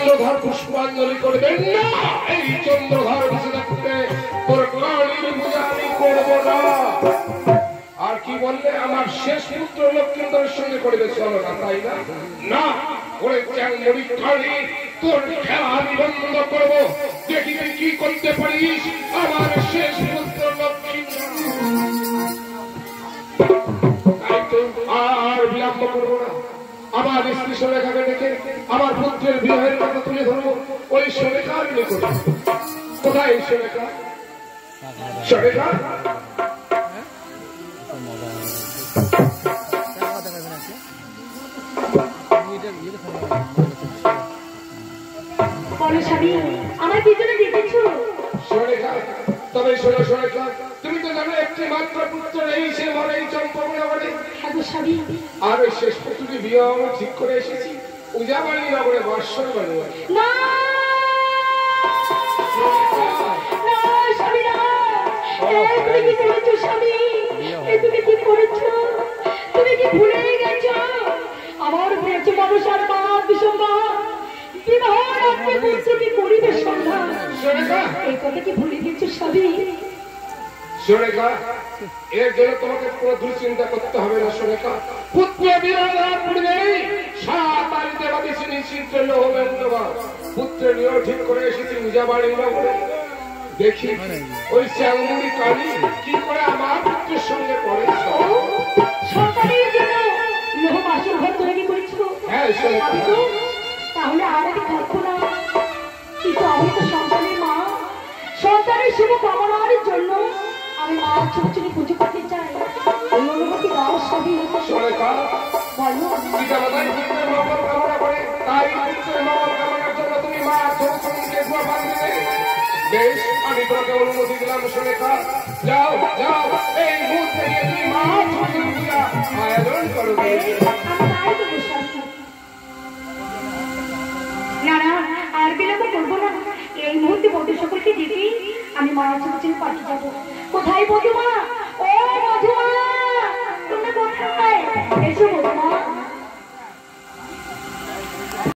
চন্দ্রধর পুষ্পাঞ্জলি করবেন না। এই চন্দ্রধর বেঁচে থাকতে তোর কালীর পূজা আমি করবো না। আর কি বললে আমার শেষ পুত্র লক্ষ্মীন্দরের সঙ্গে করবে, চলো না, তাই না? না, ওরে চ্যাংমুড়ি কালী, তোর খেলা আমি বন্ধ করবো। দেখি তুই কি করতে পারিস আমার শেষ পুত্র লক্ষ্মীন্দর। তাই তো আর বিলম্ব করবো না। আমার স্ত্রী সুলেখাকে ডেকে আমার পুত্রের বিবাহের কথা তুলে ধরবো। ওই সুলেখা বিয়ে করবো। কোথায় সুলেখা? সুলেখা আমার পিছনে দেখেছো? সুলেখা, তবে শোনো সুলেখা, তুমি তো জানো একটি মাত্র পুত্র নেই সে ঘরে, এই চম্পকনগরে। আর ওই শেষ পুত্রটি বিয়ে আমরা ঠিক করে এসেছি উজাবাড়ি নগরে বর্ষণ বাড়ি। না স্বামী, তুমি কি করেছো স্বামী? তুমি কি করেছো? তুমি কি ভুলে গেছো আমার হয়েছে মানুষের মা বিশ্বম্বা বিবাহের আগে পুত্রকে করিবে সন্ধান? এই কথা কি ভুলে গেছো স্বামী? সুলেখা, এর জন্য তোমাকে কোনো দুশ্চিন্তা করতে হবে না। সুলেখা, পুত্র বিবাহের পূর্বে সাত বাড়িতে বাদিয়েছি নিশ্চিত হবে। পুত্রের বিবাহ ঠিক করে এসেছি উজাবাড়ি নগরে। দেখি ওই চ্যাংমুড়ি কালী কি করে আমার পুত্রের সঙ্গে করে। সন্তানের জন্য লোহবাসন ঘর তৈরি করেছো? হ্যাঁ সুলেখা। তাহলে আর আমি থাকবো না, কিন্তু আমি তো সন্তানের মা। সন্তানের শুভ কামনার জন্য আমি মা ছোট ছোট পুজো করতে চাই। এই অনুমতি দাও স্বামী। সুলেখা, বলো। পিতামাতার পুত্রের মঙ্গল কামনা করে, তাই পুত্রের মঙ্গল কামনার জন্য তুমি মা ছোট ছোটকে গুয়া বাঁধবে। বেশ, আমি তোমাকে অনুমতি দিলাম সুলেখা। যাও যাও, এই মুহূর্তে গিয়ে তুমি মা ছোট পূজা আয়োজন করবে। না না, আর বিলম্ব করবো না। এই মুহূর্তে বধূ সকলকে দিবি আমি মা ছোট পাঠিয়ে যাবো। কোথায় বধুমা? ও বধুমা!